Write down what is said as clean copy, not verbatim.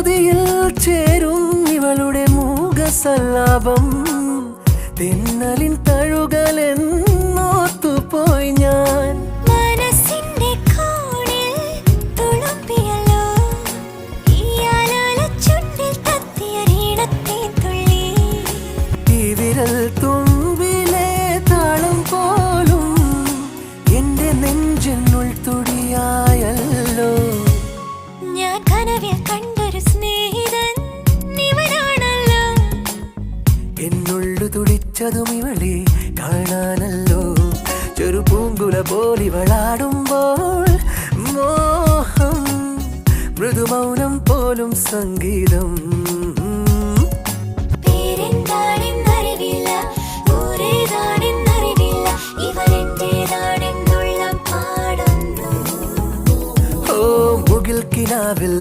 പകുതിയിൽ ചേരും ഇവളുടെ മൂകസല്ലാപം. തെന്നലിൻ തഴുകലെന്നോത്തുപോയി ഞാൻ. മനസ്സിന്റെ കോണിൽ തുളുമ്പിയല്ലോ ഈ ആലോല ചുണ്ടിൽ തത്തിയൊരീണത്തെ തുള്ളി. ഈ വിരൽ തുമ്പിലെ താളം പോലും എന്റെ നെഞ്ചിനുൾ തുടിയായല്ലോ. ഞാൻ കനവിൽ കണ്ടൊരു സ്നേഹിതൻ ഇവനാണല്ലോ. എന്നുള്ളു തുടിച്ചതും ഇവളെ കാണാനല്ലോ. ചെറു പൂങ്കുല പോലിവളാടുമ്പോൾ മോഹം, മൃദുമൗനം പോലും സംഗീതം. പേരെന്താണെന്നറിവില്ല, ഊരേതാണെന്നറിവില്ല, ഇവരെന്റേതാണെന്നുള്ളം പാടുന്നു. ഓ മുകിൽ കിനാവിൽ